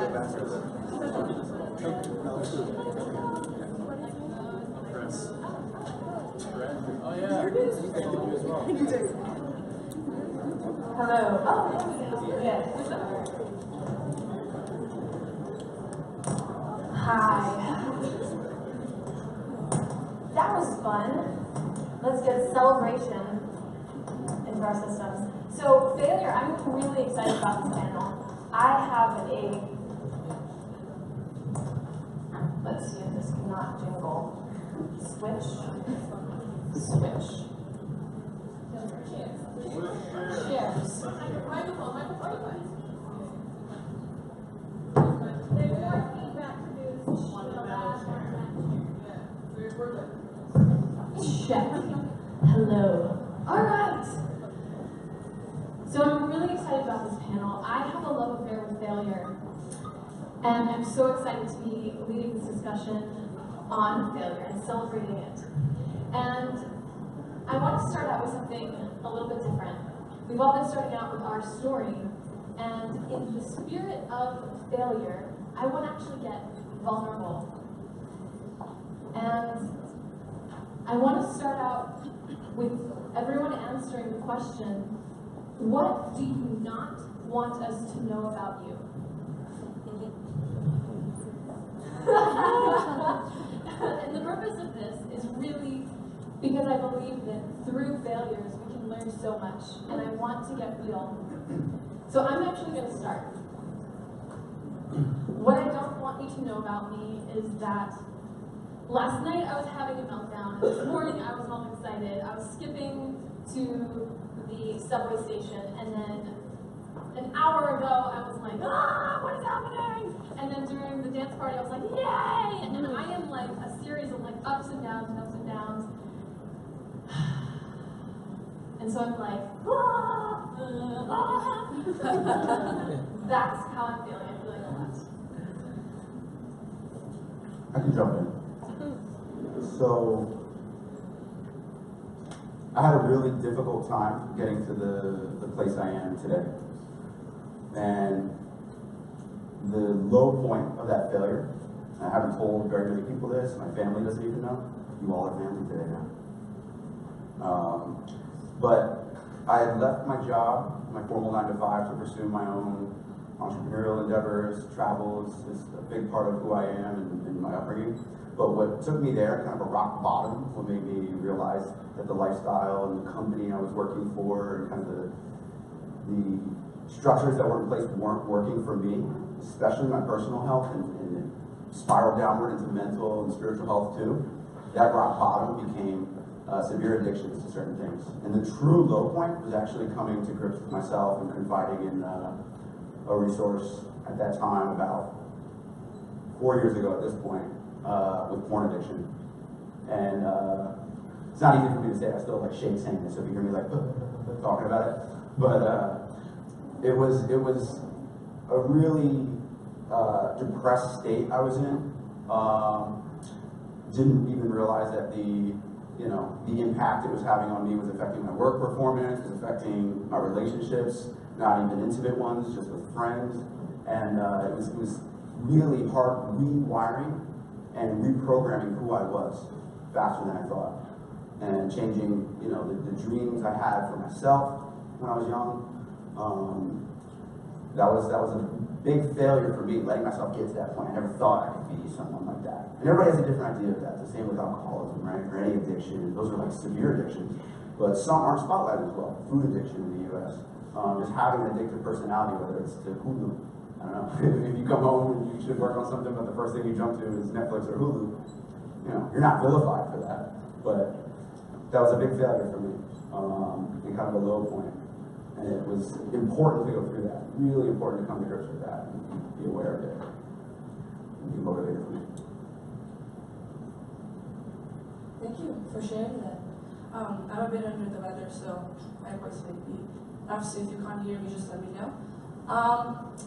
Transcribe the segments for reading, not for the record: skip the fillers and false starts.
Oh yeah. You as well. Hello. Oh, yes. Hi. That was fun. Let's get a celebration into our systems. So failure, I'm really excited about this panel. I have let's see if this cannot jingle. Switch. Cheers. Check. Hello. All right. So I'm really excited about this panel. I have a love affair with failure, and I'm so excited to be leading this discussion on failure and celebrating it. And I want to start out with something a little bit different. We've all been starting out with our story, and in the spirit of failure, I want to actually get vulnerable. And I want to start out with everyone answering the question, what do you not want us to know about you? And the purpose of this is really because I believe that through failures we can learn so much, and I want to get real. So I'm actually going to start. What I don't want you to know about me is that last night I was having a meltdown, and this morning I was all excited. I was skipping to the subway station, and then an hour ago I was like, what is happening? And then during the dance party I was like, yay! And I am like a series of like ups and downs and ups and downs. And so I'm like, that's how I'm feeling. I'm feeling a lot. I can jump in. So, I had a really difficult time getting to the place I am today. And the low point of that failure, I haven't told very many people this, my family doesn't even know. You all are family today now. But I had left my job, my formal 9-to-5, to pursue my own entrepreneurial endeavors. Travel is a big part of who I am and my upbringing. But what took me there, kind of a rock bottom, what made me realize that the lifestyle and the company I was working for and kind of the structures that were in place weren't working for me, especially my personal health, and it spiraled downward into mental and spiritual health too. That rock bottom became severe addictions to certain things. And the true low point was actually coming to grips with myself and confiding in a resource at that time, about 4 years ago at this point, with porn addiction. And it's not easy for me to say, I still like shake saying this, so if you hear me like talking about it. But it was a really depressed state I was in. Didn't even realize that the impact it was having on me was affecting my work performance, was affecting my relationships, not even intimate ones, just with friends. And it was really hard rewiring and reprogramming who I was faster than I thought. And changing, the dreams I had for myself when I was young. That was a big failure for me, letting myself get to that point. I never thought I could be someone like that. And everybody has a different idea of that. It's the same with alcoholism, right? Or any addiction. Those are like severe addictions. But some aren't spotlighted as well. Food addiction in the US. Just having an addictive personality, whether it's to Hulu. I don't know. If you come home and you should work on something, but the first thing you jump to is Netflix or Hulu, you're not vilified for that. But that was a big failure for me, and kind of a low point. And it was important to go through that. Really important to come to grips with that and be aware of it. And be motivated from it. Thank you for sharing that. I'm a bit under the weather, so my voice may be off, so if you can't hear me, just let me know.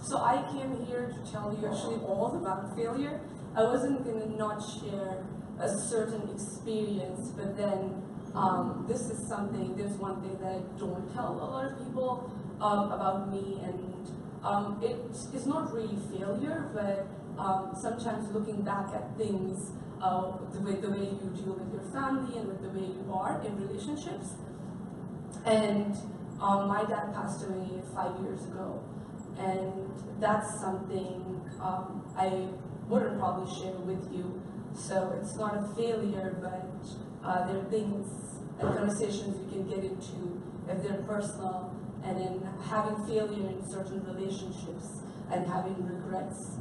So I came here to tell you actually all about failure. I wasn't going to not share a certain experience, but then there's one thing that I don't tell a lot of people about me, and it's not really failure, but sometimes looking back at things, the way you deal with your family and with the way you are in relationships. And my dad passed away 5 years ago, and that's something I wouldn't probably share with you. So it's not a failure, but there are things and conversations we can get into if they're personal, and in having failure in certain relationships and having regrets.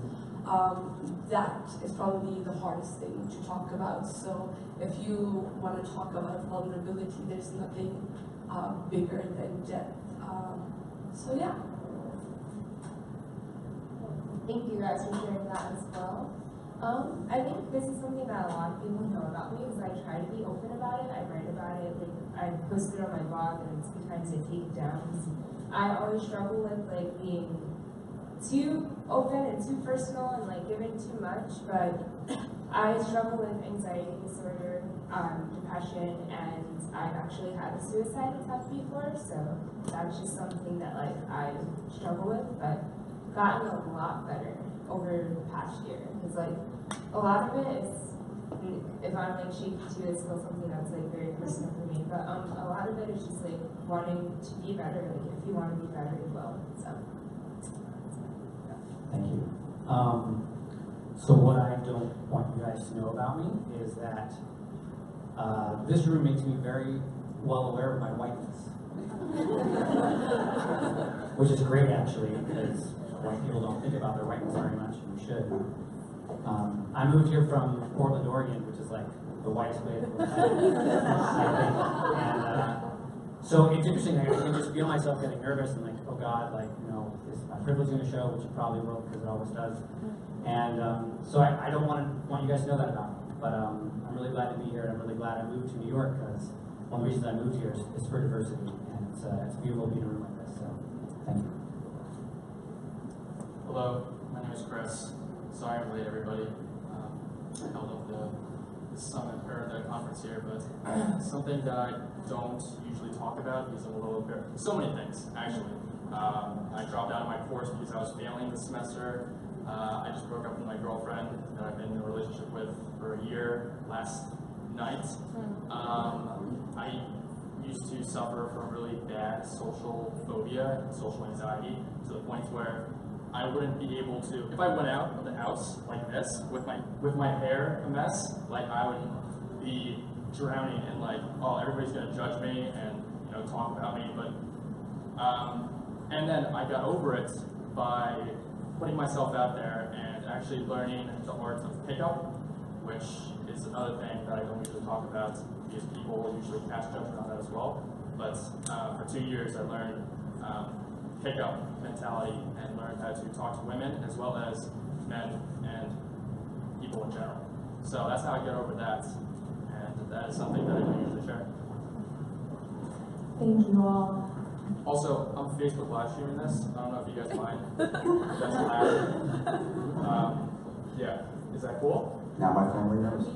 That is probably the hardest thing to talk about. So if you want to talk about vulnerability, there's nothing bigger than death. So yeah. Thank you guys for sharing that as well. I think this is something that a lot of people know about me, because I try to be open about it. I write about it, like I post it on my blog, and sometimes I take it down. I always struggle with like being too open and too personal and like giving too much, but I struggle with anxiety disorder, depression, and I've actually had a suicide attempt before, so that's just something that like I struggle with, but gotten a lot better over the past year, because like a lot of it is, if I'm like shaky too, it's still something that's like very personal for me, but a lot of it is just like wanting to be better. Like if you want to be better, you will. So Thank you. So what I don't want you guys to know about me is that this room makes me very well aware of my whiteness. Which is great, actually, because white people don't think about their whiteness very much, and we should. I moved here from Portland, Oregon, which is like the whitest place I think. And so it's interesting, I can just feel myself getting nervous and like, oh God, like, you know, is my privilege going to show, which it probably will, because it always does. And so I don't want you guys to know that about me, but I'm really glad to be here, and I'm really glad I moved to New York, because one of the reasons I moved here is for diversity, and it's beautiful being in a room like this, so thank you. Hello, my name is Chris. Sorry I'm late, everybody. I held up the summit, or the conference here, but something that I don't usually talk about because I'm a little bit, so many things, actually. I dropped out of my course because I was failing this semester. I just broke up with my girlfriend that I've been in a relationship with for a year last night. I used to suffer from really bad social phobia and social anxiety, to the point where I wouldn't be able to, if I went out of the house like this with my hair a mess, like I would be drowning in like, oh, everybody's gonna judge me and, you know, talk about me. But and then I got over it by putting myself out there and actually learning the art of pickup, which is another thing that I don't usually talk about because people usually cast judgment on that as well. But for 2 years I learned pickup mentality and learned how to talk to women as well as men and people in general. So that's how I get over that, and that is something that I don't usually share. Thank you all. Also, I'm Facebook live streaming this. I don't know if you guys mind. That's loud. Yeah, is that cool? Now my family knows.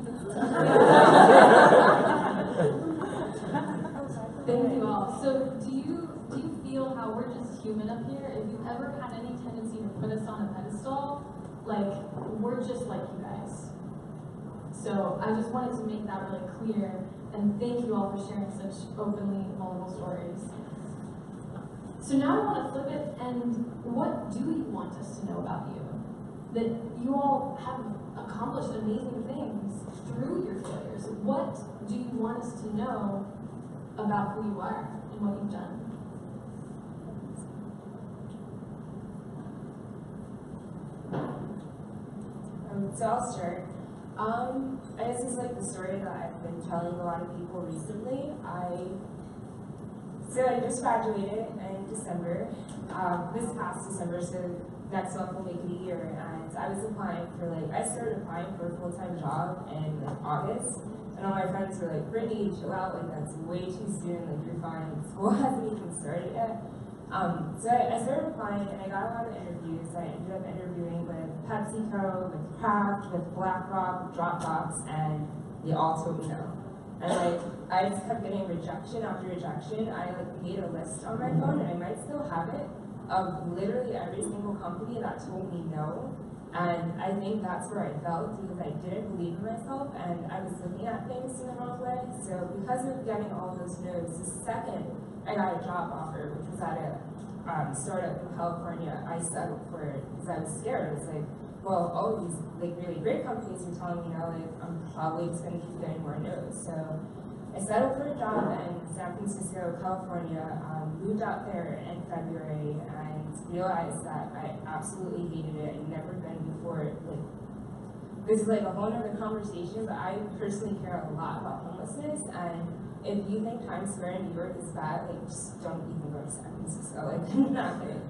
Thank you all. So do you feel how we're just human up here? If you ever had any tendency to put us on a pedestal, like, we're just like you guys. So I just wanted to make that really clear, and thank you all for sharing such openly vulnerable stories. So now I want to flip it, and what do you want us to know about you? That you all have accomplished amazing things through your failures. What do you want us to know about who you are and what you've done? So I'll start. I guess it's like the story that I've been telling a lot of people recently. So I just graduated in December, this past December, so next month will make it a year, and I was applying for I started applying for a full-time job in August, and all my friends were like, Brittany, chill out, that's way too soon, you're fine, school hasn't even started yet. So I started applying, and I got a lot of interviews. I ended up interviewing with PepsiCo, with Kraft, with BlackRock, Dropbox, and they all told me no. And I just kept getting rejection after rejection. I made a list on my phone, and I might still have it. of literally every single company that told me no. And I think that's where I felt, because I didn't believe in myself and I was looking at things in the wrong way. So because of getting all those no's, the second I got a job offer, which was at a startup in California, I settled for it because I was scared. I was like, well, all of these like really great companies are telling me now, like, I'm probably just gonna keep getting more no's. So I settled for a job in San Francisco, California, moved out there in February, and realized that I absolutely hated it. I'd never been before. Like, this is like a whole other conversation, but I personally care a lot about homelessness, and if you think Times Square in New York is bad, like, just don't even go to San Francisco. Like, nothing.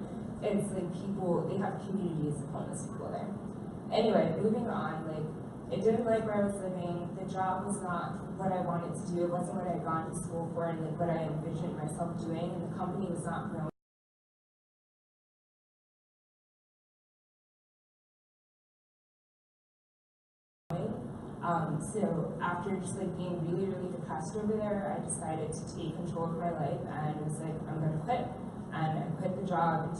It's like people, they have communities of homeless people there. Anyway, moving on, like, I didn't like where I was living. The job was not what I wanted to do. It wasn't what I had gone to school for and like what I envisioned myself doing, and the company was not growing. So after just like being really, really depressed over there, I decided to take control of my life and was like, I'm gonna quit. And I quit the job, and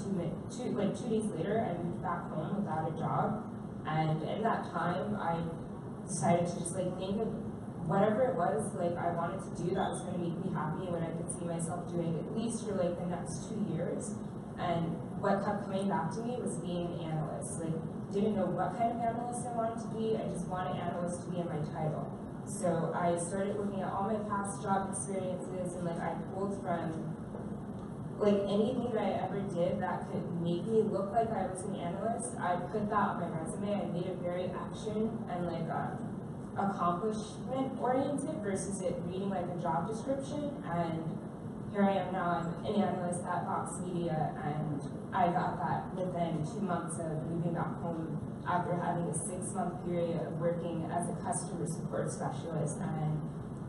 2 days later, I moved back home without a job. And in that time, I decided to just like think of whatever it was like I wanted to do that was going to make me happy and what I could see myself doing at least for like the next 2 years. And what kept coming back to me was being an analyst. Like, didn't know what kind of analyst I wanted to be. I just wanted analyst to be in my title. So I started looking at all my past job experiences, and like I pulled from like anything that I ever did that could make me look like I was an analyst. I put that on my resume. I made it very action and like accomplishment oriented versus it reading like a job description. And here I am now, I'm an analyst at Fox Media, and I got that within 2 months of moving back home after having a 6-month period of working as a customer support specialist and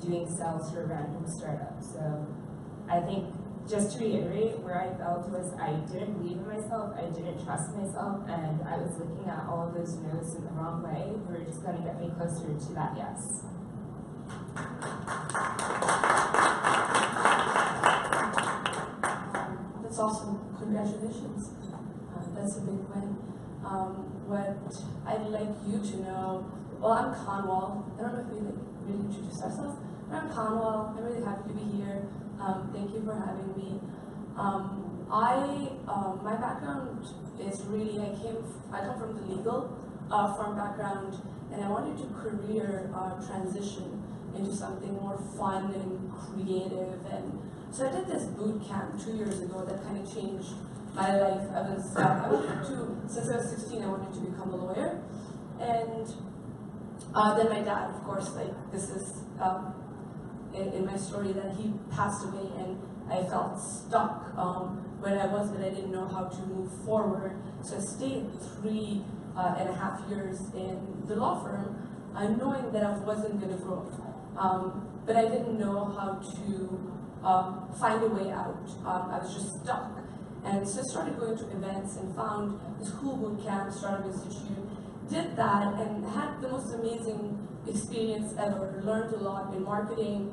doing sales for a random startup. So I think, just to reiterate, where I felt was I didn't believe in myself, I didn't trust myself, and I was looking at all of those no's in the wrong way. They were just going to get me closer to that yes. That's awesome. Congratulations. That's a big win. What I'd like you to know, well, I'm Kanwal. I don't know if we like really introduced ourselves, but I'm Kanwal. I'm really happy to be here. Thank you for having me. My background is really, I come from the legal firm background, and I wanted to career transition into something more fun and creative. And so I did this boot camp 2 years ago that kind of changed my life. Since I was 16, I wanted to become a lawyer. And then my dad, of course, like this is in my story, that he passed away, and I felt stuck where I was, but I didn't know how to move forward. So I stayed 3.5 years in the law firm, knowing that I wasn't going to grow. But I didn't know how to find a way out. I was just stuck. And so I started going to events and found this cool boot camp, Startup Institute, did that and had the most amazing experience ever. Learned a lot in marketing,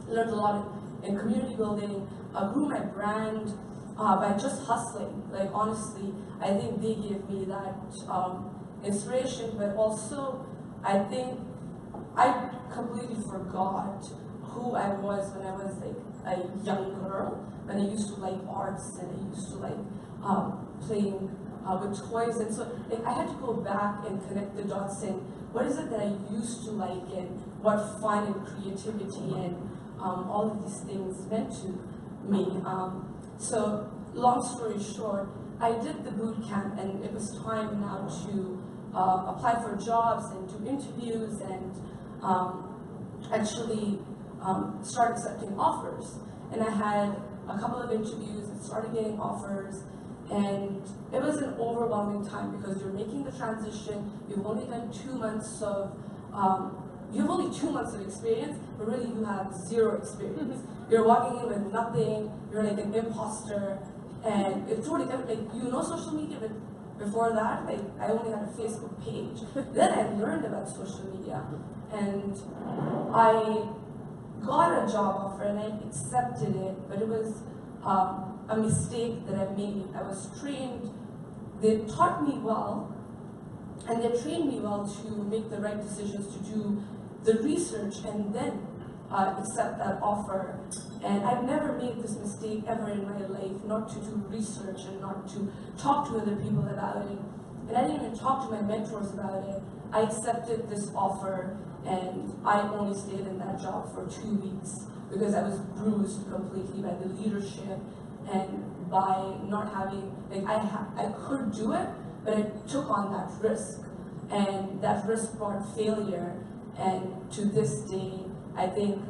learned a lot in community building, grew my brand by just hustling. Like, honestly, I think they gave me that inspiration, but also I think I completely forgot who I was when I was like a young girl, when I used to like arts and I used to like playing with toys. And so like, I had to go back and connect the dots saying, what is it that I used to like, and what fun and creativity and all of these things meant to me. So long story short, I did the boot camp, and it was time now to apply for jobs and do interviews and actually start accepting offers. And I had a couple of interviews and started getting offers, and it was an overwhelming time because you're making the transition. You've only had 2 months of you have only 2 months of experience, but really you have 0 experience. You're walking in with nothing. You're like an imposter, and it's totally like, you know, social media, but before that, like, I only had a Facebook page. Then I learned about social media, and I got a job offer and I accepted it, but it was a mistake that I made. I was trained, they taught me well, and they trained me well to make the right decisions, to do the research and then accept that offer. And I've never made this mistake ever in my life, not to do research and not to talk to other people about it. And I didn't even talk to my mentors about it. I accepted this offer, and I only stayed in that job for 2 weeks because I was bruised completely by the leadership and by not having, like I could do it, but I took on that risk. And that risk brought failure. And to this day, I think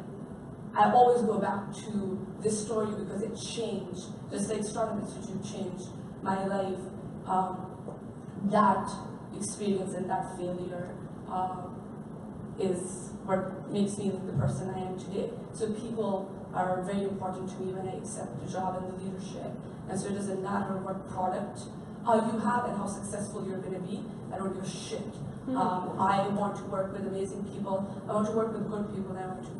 I always go back to this story because it changed, just like Startup Institute changed my life. That experience and that failure is what makes me the person I am today. So people are very important to me when I accept the job and the leadership. And so it doesn't matter what product you have and how successful you're going to be. I don't give a shit. I want to work with amazing people. I want to work with good people. I want to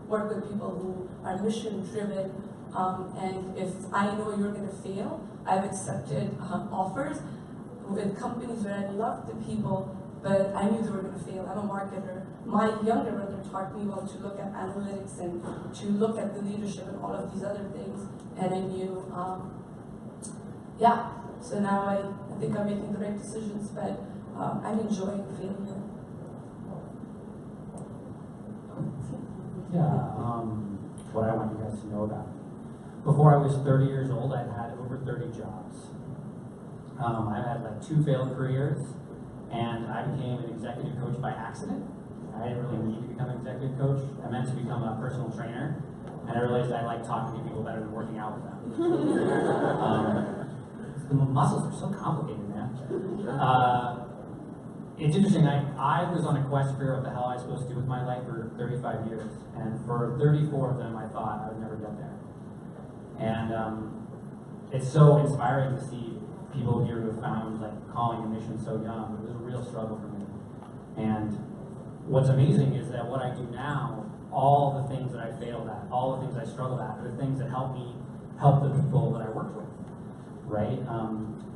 work with people who are mission driven. And if I know you're going to fail, I've accepted offers with companies where I loved the people, but I knew they were going to fail. I'm a marketer. My younger brother taught me well to look at analytics and to look at the leadership and all of these other things. And I knew, yeah. So now I think I'm making the right decisions, but I'm enjoying failure. Yeah, what I want you guys to know about. Before I was 30 years old, I'd had over 30 jobs. I've had like 2 failed careers, and I became an executive coach by accident. I didn't really need to become an executive coach. I meant to become a personal trainer, and I realized I like talking to people better than working out with them. The muscles are so complicated, man. It's interesting, I was on a quest to figure out what the hell I was supposed to do with my life for 35 years, and for 34 of them I thought I would never get there. And it's so inspiring to see people here who have found like calling and mission so young. It was a real struggle for me. And what's amazing is that what I do now, all the things that I failed at, all the things I struggled at, are the things that help me help the people that I work with, right?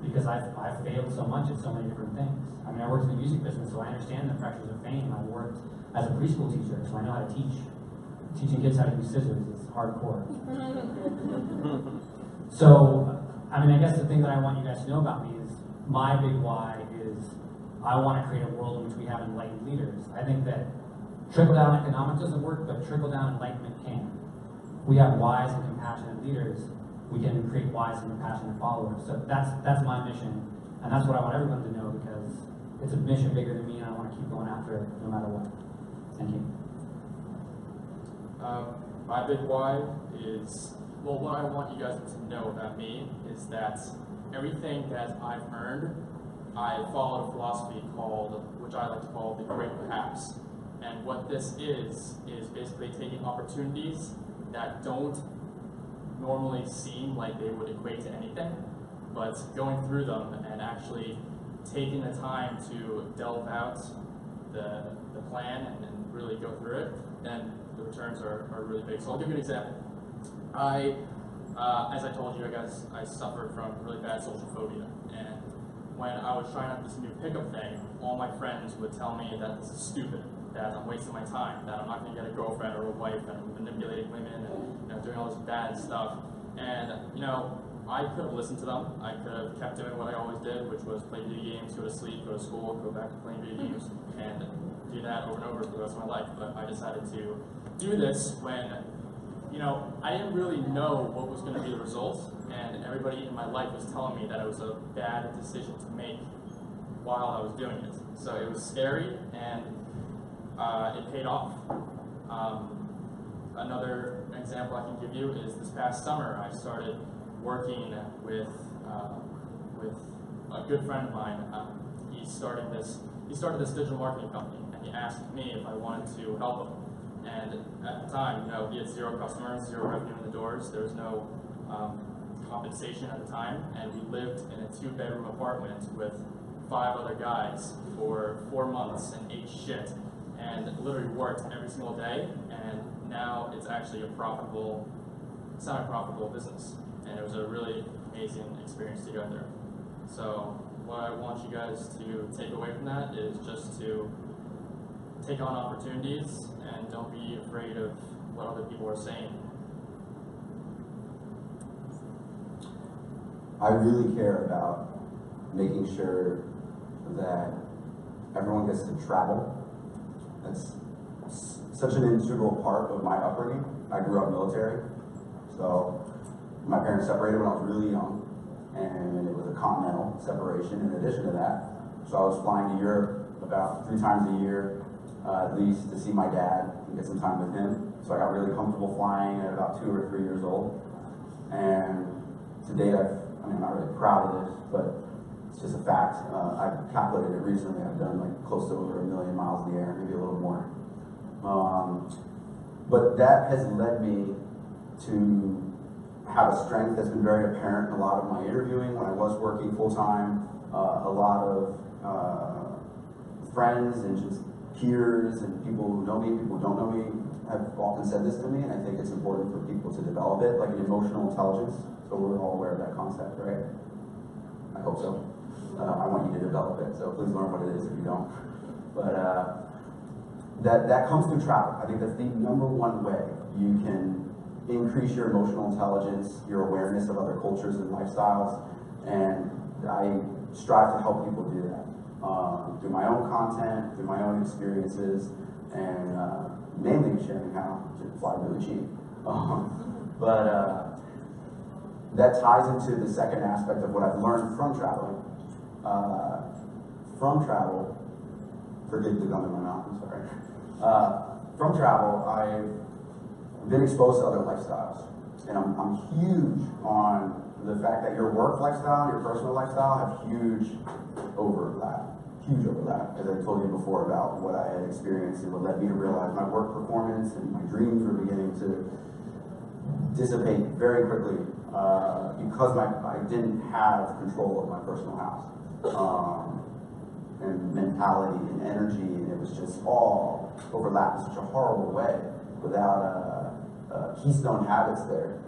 Because I've failed so much at so many different things. I mean, I worked in the music business, so I understand the pressures of fame. I worked as a preschool teacher, so I know how to teach. Teaching kids how to use scissors is hardcore. So, I mean, I guess the thing that I want you guys to know about me is my big why is I want to create a world in which we have enlightened leaders. I think that trickle-down economics doesn't work, but trickle-down enlightenment can. We have wise and compassionate leaders. We can create wise and compassionate followers. So that's my mission, and that's what I want everyone to know because it's a mission bigger than me, and I want to keep going after it no matter what. Thank you. My big why is, well, what I want you guys to know about me is that everything that I've earned, I follow a philosophy called, which I like to call the great perhaps. And what this is basically taking opportunities that don't normally seem like they would equate to anything, but going through them and actually taking the time to delve out the plan and really go through it, then the returns are really big. So I'll give you an example. As I told you guys, I suffered from really bad social phobia, and when I was trying out this new pickup thing, all my friends would tell me that this is stupid, that I'm wasting my time, that I'm not going to get a girlfriend or a wife, and I'm manipulating women and doing all this bad stuff. And I could have listened to them. I could have kept doing what I always did, which was play video games, go to sleep, go to school, go back to playing video games, and do that over and over for the rest of my life. But I decided to do this when I didn't really know what was going to be the result, and everybody in my life was telling me that it was a bad decision to make while I was doing it. So it was scary, and it paid off. Another example I can give you is this past summer, I started working with a good friend of mine. He started this digital marketing company, and he asked me if I wanted to help him. And at the time, he had 0 customers, 0 revenue in the doors. There was no compensation at the time, and we lived in a 2-bedroom apartment with 5 other guys for 4 months and ate shit, and literally worked every single day. And now it's actually a semi-profitable business. and it was a really amazing experience together. So what I want you guys to take away from that is just to take on opportunities and don't be afraid of what other people are saying. I really care about making sure that everyone gets to travel. That's such an integral part of my upbringing. I grew up military, so my parents separated when I was really young, and it was a continental separation in addition to that. So I was flying to Europe about 3 times a year, at least, to see my dad and get some time with him. So I got really comfortable flying at about 2 or 3 years old. And to date, I'm not really proud of this, but it's just a fact. I've calculated it recently. I've done like close to over 1 million miles in the air, maybe a little more. But that has led me to have a strength that's been very apparent in a lot of my interviewing when I was working full-time. A lot of friends and just peers and people who know me, people who don't know me, have often said this to me, and I think it's important for people to develop it, like an emotional intelligence. So we're all aware of that concept, right? I hope so. I want you to develop it, so please learn what it is if you don't. But that comes through travel. I think that's the #1 way you can increase your emotional intelligence, your awareness of other cultures and lifestyles, and I strive to help people do that through my own content, through my own experiences, and mainly sharing how to fly really cheap. But that ties into the second aspect of what I've learned from traveling. From travel, forgive the gum in my mouth, I'm sorry. From travel, I've been exposed to other lifestyles. And I'm huge on the fact that your work lifestyle, your personal lifestyle have huge overlap. Huge overlap, as I told you before about what I had experienced and what led me to realize my work performance and my dreams were beginning to dissipate very quickly because I didn't have control of my personal house. And mentality and energy, and it was just all overlapped in such a horrible way without keystone habits there.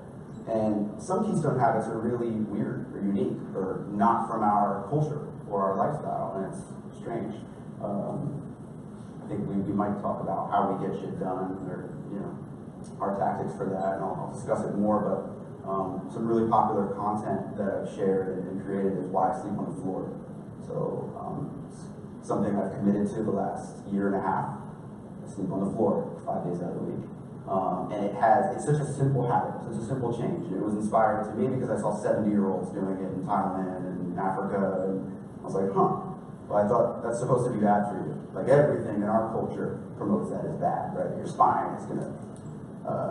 And some keystone habits are really weird or unique or not from our culture or our lifestyle, and it's strange. I think we might talk about how we get shit done or, our tactics for that, and I'll discuss it more, but some really popular content that I've shared and created is why I sleep on the floor. So something I've committed to the last 1.5 years. I sleep on the floor 5 days out of the week. And it's such a simple habit, such a simple change. And it was inspired to me because I saw 70-year-olds doing it in Thailand and Africa, and I was like, well, I thought that's supposed to be bad for you. Like everything in our culture promotes that as bad, right? Your spine is gonna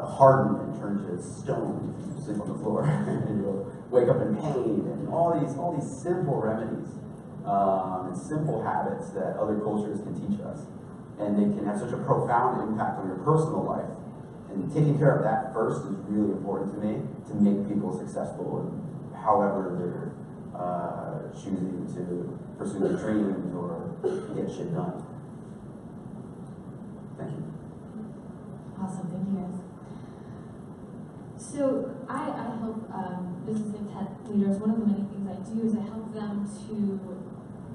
harden and turn to stone if you sleep on the floor, and you'll wake up in pain, and all these simple remedies. And simple habits that other cultures can teach us. And they can have such a profound impact on your personal life. And taking care of that first is really important to me to make people successful in however they're choosing to pursue their dreams or get shit done. Thank you. Awesome, thank you guys. So I help business and tech leaders. One of the many things I do is I help them to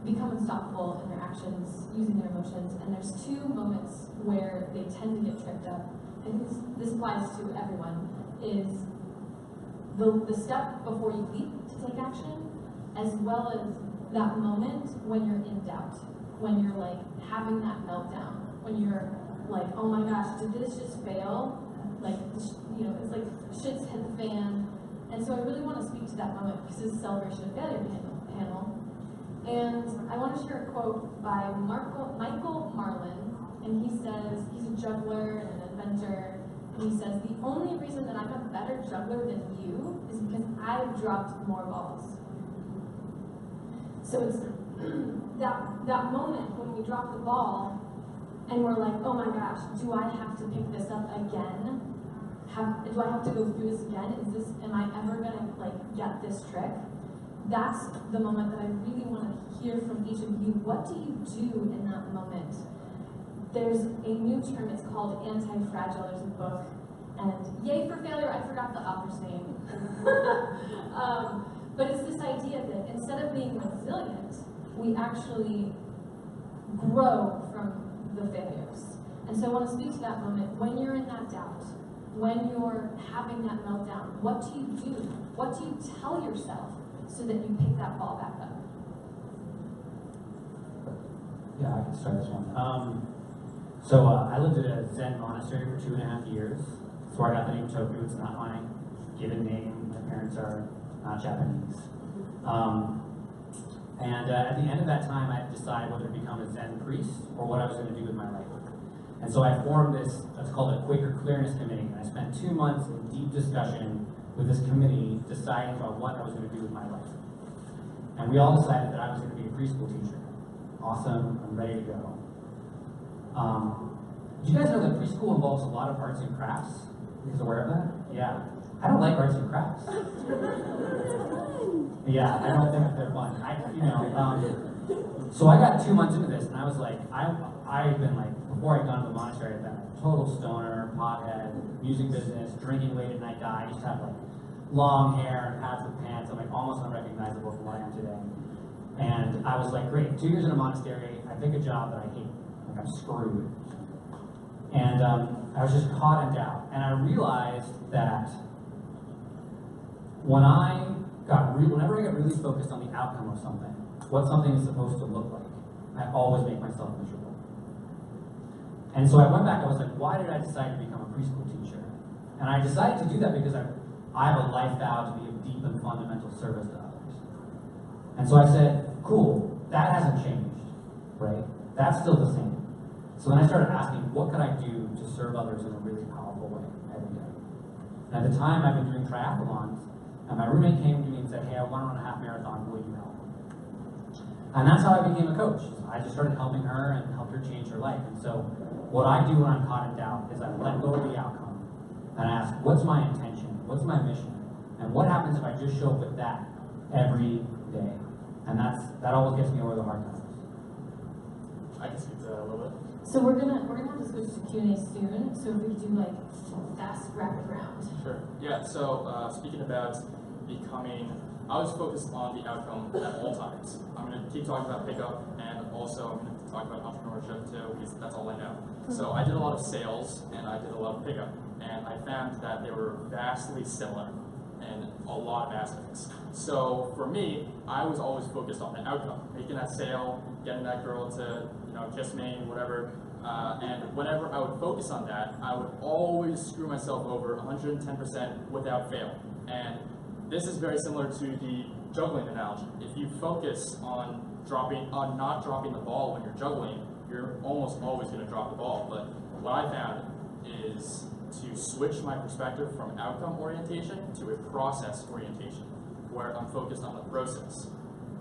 become unstoppable in their actions, using their emotions. And there's 2 moments where they tend to get tripped up. I think this applies to everyone, is the step before you leap to take action, as well as that moment when you're in doubt, when you're like having that meltdown, when you're like, oh my gosh, did this just fail? Like, it's like shit's hit the fan. And so I really want to speak to that moment because it's a celebration of failure panel. And I want to share a quote by Michael Marlin, and he says, he's a juggler and an inventor, and he says, the only reason that I'm a better juggler than you is because I've dropped more balls. So it's that moment when we drop the ball, and we're like, oh my gosh, do I have to pick this up again? Do I have to go through this again? Am I ever gonna get this trick? That's the moment that I really want to hear from each of you. What do you do in that moment? There's a new term, it's called anti-fragile. There's a book And yay for failure, I forgot the author's name. But it's this idea that instead of being resilient, we actually grow from the failures. And so I want to speak to that moment when you're in that doubt, when you're having that meltdown. What do you do? What do you tell yourself so that you pick that ball back up? Yeah, I can start this one. I lived at a Zen monastery for 2.5 years. That's where I got the name Taboo. It's not my given name. My parents are not Japanese. At the end of that time, I had to decide whether to become a Zen priest or what I was going to do with my life. And so I formed this, what's called a Quaker Clearness Committee. And I spent 2 months in deep discussion with this committee deciding about what I was going to do with my life. And we all decided that I was going to be a preschool teacher. Awesome, I'm ready to go. Do you guys know that preschool involves a lot of arts and crafts? You guys aware of that? Yeah. I don't like arts and crafts. Yeah, I don't think they're fun. So I got 2 months into this, and I was like, I've been like, before I'd gone to the monastery, I'd been a total stoner, pothead, music business, drinking late at night guy. I used to have like long hair and hats with pants. I'm like almost unrecognizable from what I am today. And I was like, great, 2 years in a monastery, I pick a job that I hate. Like, I'm screwed. And I was just caught in doubt. And I realized that whenever I get really focused on the outcome of something, what something is supposed to look like, I always make myself miserable. And so I went back, I was like, why did I decide to become a preschool teacher? And I decided to do that because I have a life vow to be of deep and fundamental service to others. And so I said, cool, that hasn't changed, right? That's still the same. So then I started asking, what could I do to serve others in a really powerful way every day? And at the time, I've been doing triathlons, and my roommate came to me and said, hey, I want to run a half marathon, will you help? And that's how I became a coach. I just started helping her and helped her change her life. And so what I do when I'm caught in doubt is I let go of the outcome, and I ask, what's my intention? What's my mission? And what happens if I just show up with that every day? And that always gets me over the hard times. I can speak to that a little bit. So we're gonna have to switch to Q&A soon. So if we could do like fast rapid round. Sure. Yeah, so speaking about becoming, I was focused on the outcome at all times. I'm going to keep talking about pickup, and also I'm going to talk about entrepreneurship too, because that's all I know. So I did a lot of sales, and I did a lot of pickup, and I found that they were vastly similar in a lot of aspects. So for me, I was always focused on the outcome, making that sale, getting that girl to kiss me, whatever. And whenever I would focus on that, I would always screw myself over 110% without fail. And this is very similar to the juggling analogy. If you focus on not dropping the ball when you're juggling, you're almost always going to drop the ball. But what I found is to switch my perspective from outcome orientation to a process orientation, where I'm focused on the process,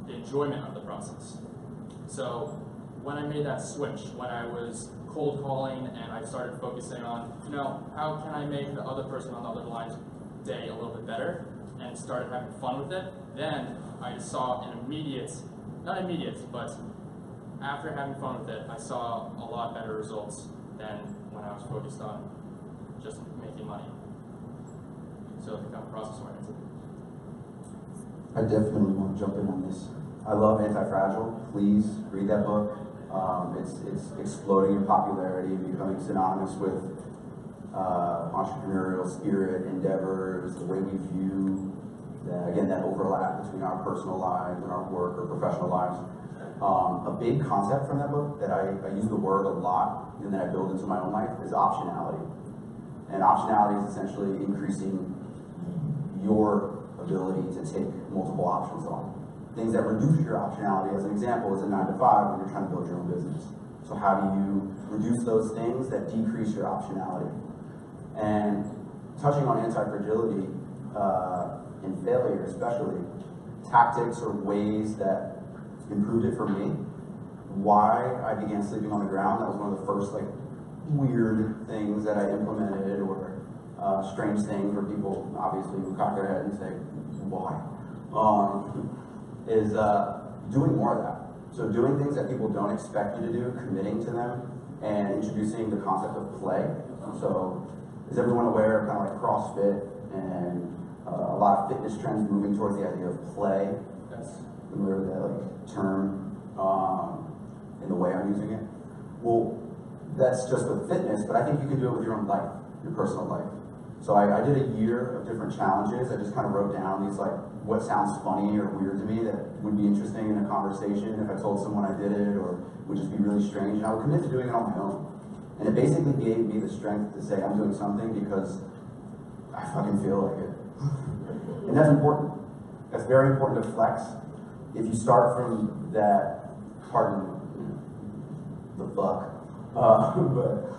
the enjoyment of the process. So when I made that switch, when I was cold calling and I started focusing on, how can I make the other person on the other line's day a little bit better, and started having fun with it, then I saw not immediate, but after having fun with it, I saw a lot better results than when I was focused on just making money. So it become process oriented. I definitely want to jump in on this. I love Anti-Fragile. Please read that book. It's exploding in popularity and becoming synonymous with entrepreneurial spirit, endeavors, the way we view that overlap between our personal lives and our work or professional lives. A big concept from that book that I use the word a lot and that I build into my own life is optionality. And optionality is essentially increasing your ability to take multiple options on. Things that reduce your optionality, as an example, is a 9 to 5 when you're trying to build your own business. So how do you reduce those things that decrease your optionality? And touching on anti-fragility and failure especially, tactics or ways that improved it for me, why I began sleeping on the ground, that was one of the first weird things that I implemented, or strange things where people obviously would cock their head and say, why? Is doing more of that. So doing things that people don't expect you to do, committing to them, and introducing the concept of play. So is everyone aware of kind of like CrossFit and a lot of fitness trends moving towards the idea of play? Yes. Familiar with that like term in the way I'm using it? Well, that's just with fitness, but I think you can do it with your own life, your personal life. So I did a year of different challenges. I just kind of wrote down these like what sounds funny or weird to me that would be interesting in a conversation if I told someone I did it, or would just be really strange. And I would commit to doing it on my own. And it basically gave me the strength to say I'm doing something because I fucking feel like it. And that's important. That's very important to flex. If you start from that, pardon the fuck, but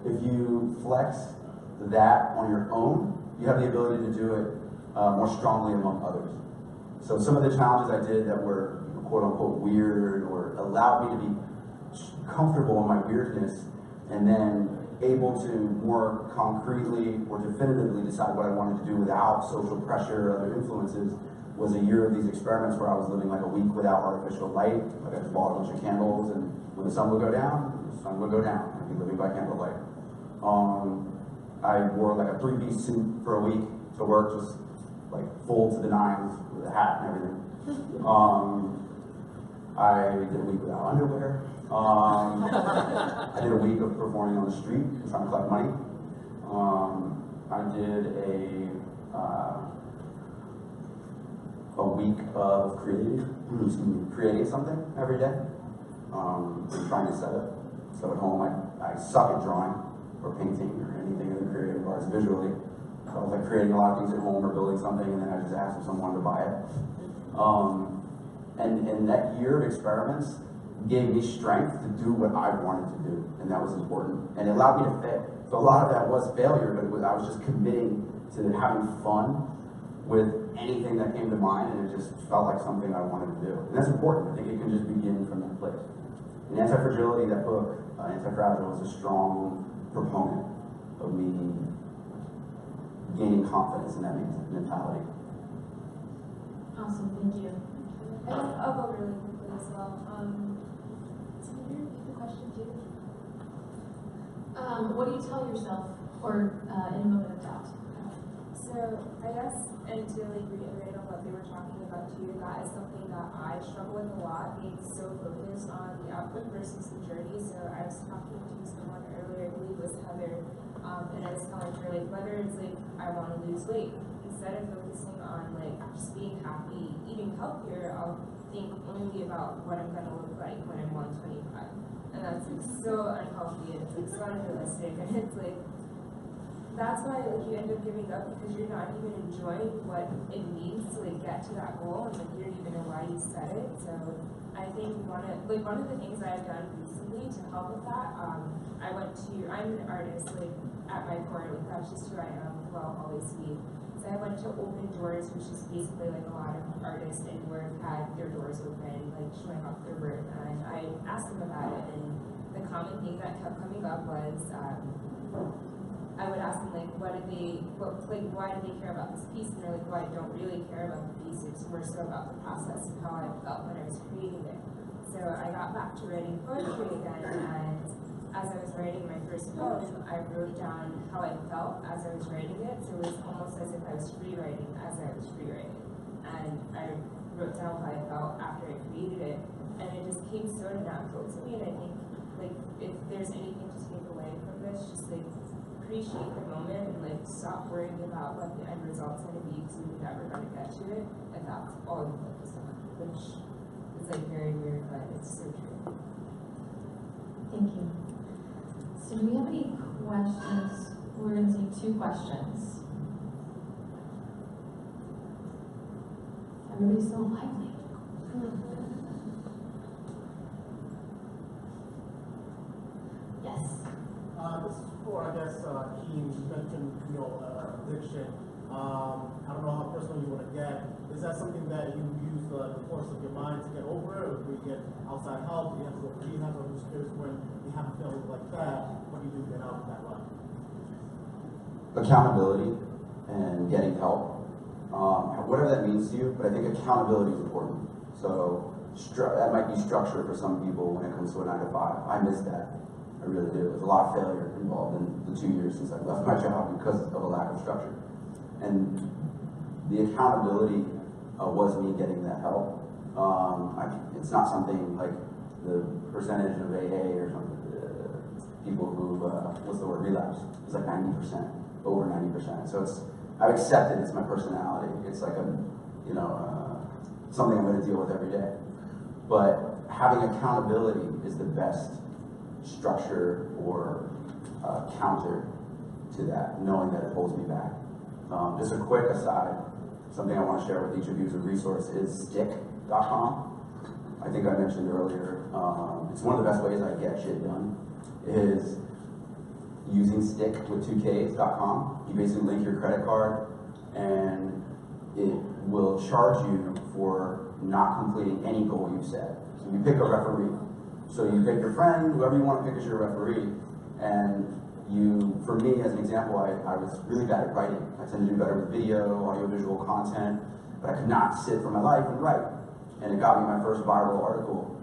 if you flex that on your own, you have the ability to do it more strongly among others. So some of the challenges I did that were quote unquote weird or allowed me to be comfortable in my weirdness and then able to more concretely or definitively decide what I wanted to do without social pressure or other influences was a year of these experiments where I was living like a week without artificial light. Like I just bought a bunch of candles, and when the sun would go down, the sun would go down. I'd be living by candlelight. I wore like a 3-piece suit for a week to work, just like full to the nines with a hat and everything. I did a week without underwear. I did a week of performing on the street and trying to collect money. I did a week of creating something every day. Trying to set it. So at home, I suck at drawing or painting or anything in the creative arts visually. So I was like creating a lot of things at home or building something, and then I just asked if someone wanted to buy it. And that year of experiments gave me strength to do what I wanted to do, and that was important. And it allowed me to fail. So a lot of that was failure, but I was just committing to having fun with anything that came to mind, and it just felt like something I wanted to do. And that's important. I think it can just begin from that place. And Anti-Fragility, that book, Anti-Fragile, was a strong proponent of me gaining confidence in that mentality. Awesome, thank you. I'll go really quickly as well. Can you repeat the question too? What do you tell yourself, or in a moment of doubt? So I guess, and to like reiterate on what they were talking about too, that is something that I struggle with a lot, being so focused on the output versus the journey. So I was talking to someone earlier, I believe it was Heather, and I was telling her like whether it's like I want to lose weight, instead of focusing on like just being happy, eating healthier, I'll think only about what I'm gonna look like when I'm 125. And that's like so unhealthy, and it's like so unrealistic, and it's like that's why like you end up giving up, because you're not even enjoying what it means to like get to that goal, and like you don't even know why you set it. So I think one of the things I've done recently to help with that, I'm an artist, like at my core, like that's just who I am, who I'll always be. So I went to Open Doors, which is basically like a lot of artists in work had their doors open, like showing off their work, and I asked them about it, and the common thing that kept coming up was I would ask them like, why do they care about this piece? And they're like, well, I don't really care about the piece, it's more so about the process and how I felt when I was creating it. So I got back to writing poetry again, and as I was writing my first poem, I wrote down how I felt as I was writing it. So it was almost as if I was free writing as I was free writing. And I wrote down how I felt after I created it, and it just came so natural to me. And I think like if there's anything to take away from this, just like appreciate the moment and like stop worrying about what the end result's going to be, because you're never going to get to it, and that's all you focus on, which is like very weird, but it's so true. Thank you. So do we have any questions? We're going to take 2 questions. Everybody's so lively. Yes. This is for, I guess, Kean, you mentioned, addiction. I don't know how personal you want to get. Is that something that you use the force of your mind to get over it, or do you get outside help? Do you have to go to rehab? I'm just curious, when you have a feeling like that, what do you do to get out of that run? Accountability and getting help. Whatever that means to you, but I think accountability is important. So that might be structure for some people when it comes to a 9 to 5. I miss that. I really do. There's a lot of failure involved in the 2 years since I left my job because of a lack of structure. And the accountability was me getting that help. It's not something like the percentage of AA or something, people who, what's the word, relapse. It's like 90%, over 90%. So I've accepted it's my personality. It's like something I'm going to deal with every day. But having accountability is the best structure or counter to that, knowing that it holds me back. Just a quick aside, something I want to share with each of you as a resource is stick.com. I think I mentioned earlier, it's one of the best ways I get shit done, is using stick with 2Ks.com. You basically link your credit card and it will charge you for not completing any goal you set. So you pick a referee. So you pick your friend, whoever you want to pick as your referee, and for me as an example, I was really bad at writing. I tend to do better with video, audiovisual content, but I could not sit for my life and write. And it got me my first viral article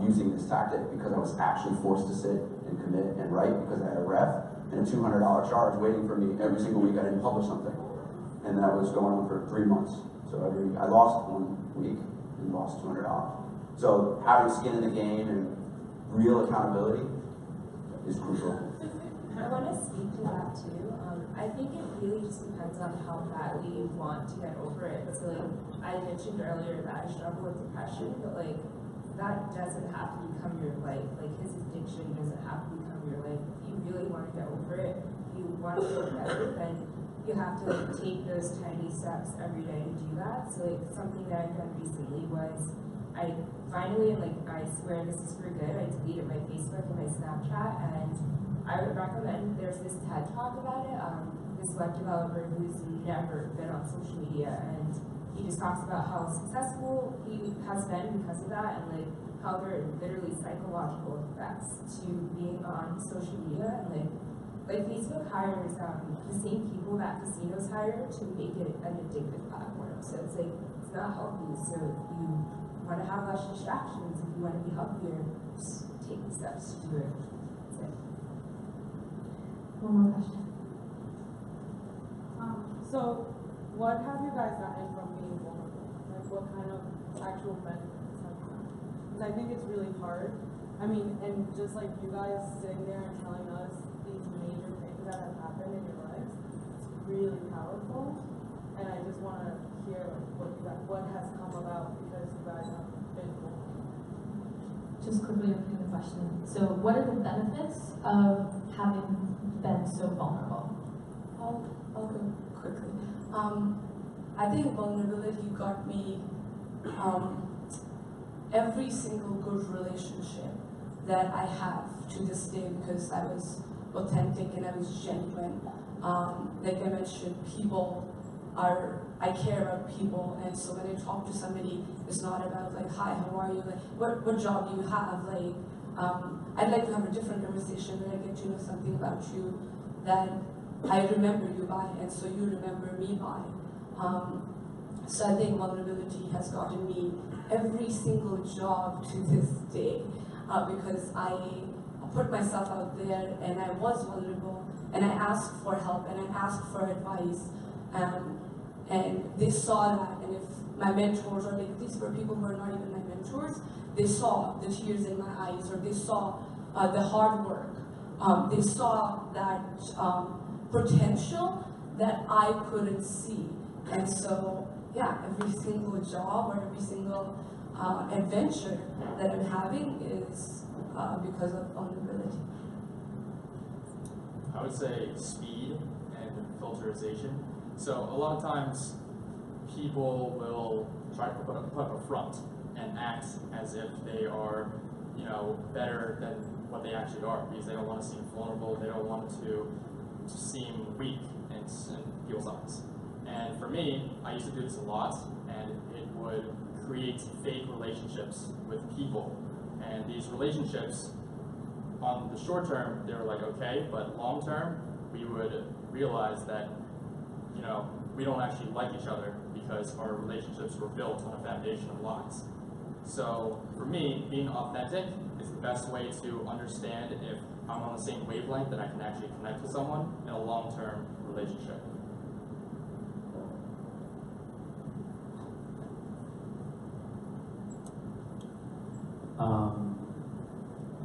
using this tactic, because I was actually forced to sit and commit and write because I had a ref and a $200 charge waiting for me every single week I didn't publish something. And that was going on for 3 months. So I lost 1 week and lost $200. So having skin in the game and real accountability is crucial. I want to speak to that too. I think it really just depends on how badly you want to get over it. So like I mentioned earlier that I struggle with depression, but like that doesn't have to become your life. Like his addiction doesn't have to become your life. If you really want to get over it, if you want to feel better, then you have to like take those tiny steps every day to do that. So like something that I've done recently was I finally, like I swear this is for good, I deleted my Facebook and my Snapchat, and I would recommend, there's this TED Talk about it, this web developer who's never been on social media, and he just talks about how successful he has been because of that, and like how there are literally psychological effects to being on social media, and like Facebook hires the same people that casinos hire to make it an addictive platform. So it's like, it's not healthy. So if you want to have less distractions, if you want to be healthier, just take the steps to do it. That's it. One more question. So, what have you guys gotten from being vulnerable? Like, what kind of actual benefits have you gotten? Because I think it's really hard. I mean, and just like you guys sitting there and telling us these major things that have happened in your lives, it's really powerful. And I just want to hear like what has come about because you guys have been vulnerable. Just quickly repeat the question. So, what are the benefits of having been so vulnerable? I'll go quickly. I think vulnerability got me every single good relationship that I have to this day, because I was authentic and I was genuine. Like I mentioned, I care about people, and so when I talk to somebody, it's not about like, hi, how are you? Like, what job do you have? Like, I'd like to have a different conversation where I get to know something about you that I remember you by, and so you remember me by. So I think vulnerability has gotten me every single job to this day, because I put myself out there and I was vulnerable and I asked for help and I asked for advice, and they saw that. And if my mentors, or like these were people who are not even my mentors, they saw the tears in my eyes, or they saw the hard work, they saw that potential that I couldn't see. And so, yeah, every single job or every single adventure that I'm having is because of vulnerability. I would say speed and filterization. So a lot of times people will try to put up a front and act as if they are, better than what they actually are, because they don't want to seem vulnerable, they don't want to seem weak in people's eyes. And for me, I used to do this a lot, and it would create fake relationships with people. And these relationships, on the short term, they were like, okay, but long term, we would realize that, we don't actually like each other because our relationships were built on a foundation of lies. So for me, being authentic is the best way to understand if I'm on the same wavelength that I can actually connect with someone in a long-term relationship.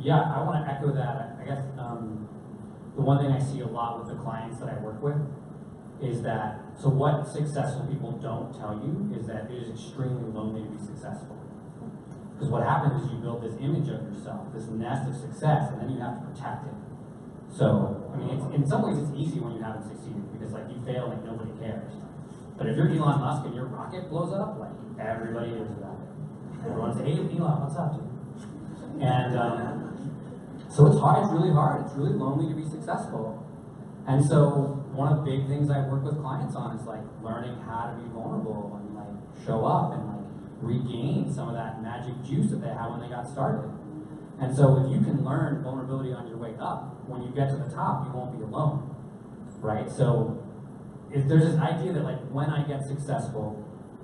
Yeah, I want to echo that. I guess the one thing I see a lot with the clients that I work with is that, so what successful people don't tell you is that it is extremely lonely to be successful. Because what happens is you build this image of yourself, this nest of success, and then you have to protect it. So, I mean, in some ways it's easy when you haven't succeeded, because like you fail, like nobody cares. But if you're Elon Musk and your rocket blows up, like everybody hears about it. Everyone's like, hey Elon, what's up, dude? And so it's hard, it's really hard, it's really lonely to be successful. And so one of the big things I work with clients on is like learning how to be vulnerable and like show up and like regain some of that magic juice that they had when they got started. And so if you can learn vulnerability on your way up, when you get to the top, you won't be alone, right? So if there's this idea that like when I get successful,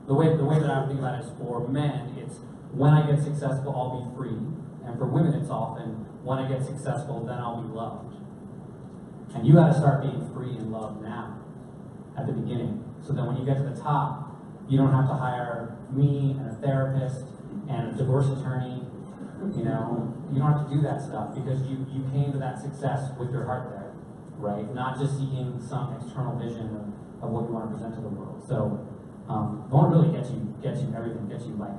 the way that I would think about it is for men, it's when I get successful, I'll be free. And for women, it's often when I get successful, then I'll be loved. And you got to start being free and loved now, at the beginning. So then when you get to the top, you don't have to hire me and a therapist and a divorce attorney. You know, you don't have to do that stuff because you came to that success with your heart there, right? Not just seeking some external vision of what you want to present to the world. So vulnerability gets you everything, gets you life.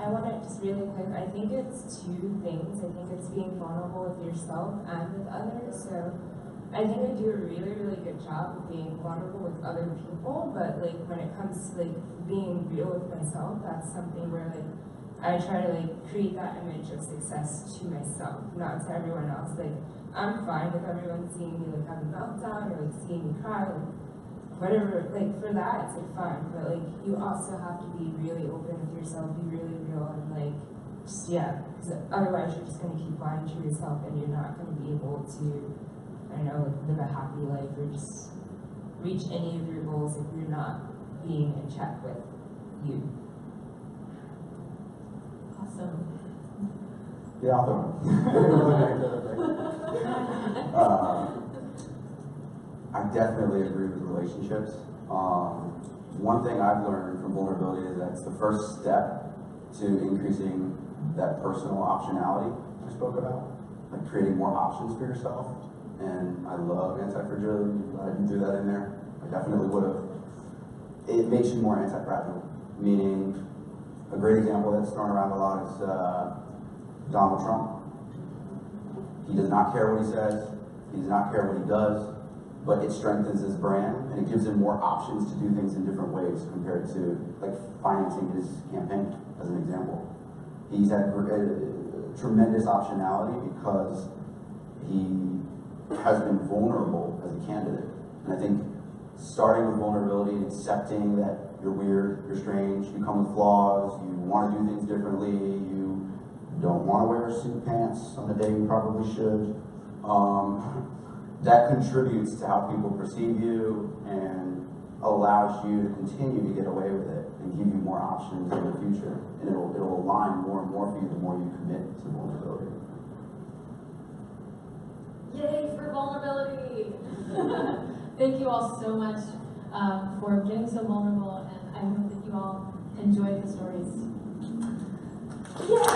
I want to just really quick, I think it's two things. I think it's being vulnerable with yourself and with others. So I think I do a really, really good job of being vulnerable with other people, but like when it comes to like being real with myself, that's something where like I try to like create that image of success to myself, not to everyone else. Like I'm fine with everyone seeing me like have a meltdown or like seeing me cry, like whatever, like for that it's like fine, but like you also have to be really open with yourself, be really real, and like just because otherwise you're just going to keep lying to yourself and you're not going to be able to, I don't know, like live a happy life or just reach any of your goals if you're not being in check with you. Awesome. Yeah, I'll throw it. I definitely agree with relationships. One thing I've learned from vulnerability is that it's the first step to increasing that personal optionality I spoke about, like creating more options for yourself. And I love anti-fragility. I didn't do that in there. I definitely would have. It makes you more anti-fragile, meaning a great example that's thrown around a lot is Donald Trump. He does not care what he says. He does not care what he does. But it strengthens his brand and it gives him more options to do things in different ways compared to like financing his campaign, as an example. He's had tremendous optionality because he has been vulnerable as a candidate. And I think starting with vulnerability and accepting that you're weird, you're strange, you come with flaws, you want to do things differently, you don't want to wear suit pants on the day you probably should. That contributes to how people perceive you and allows you to continue to get away with it and give you more options in the future. And it'll align more and more for you the more you commit to vulnerability. Yay for vulnerability! Thank you all so much for getting so vulnerable, and I hope that you all enjoyed the stories. Yeah!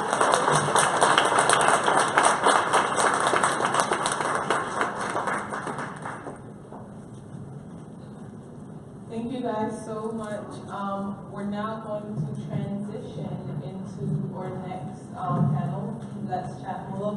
Thank you guys so much. We're now going to transition into our next panel. Let's chat more.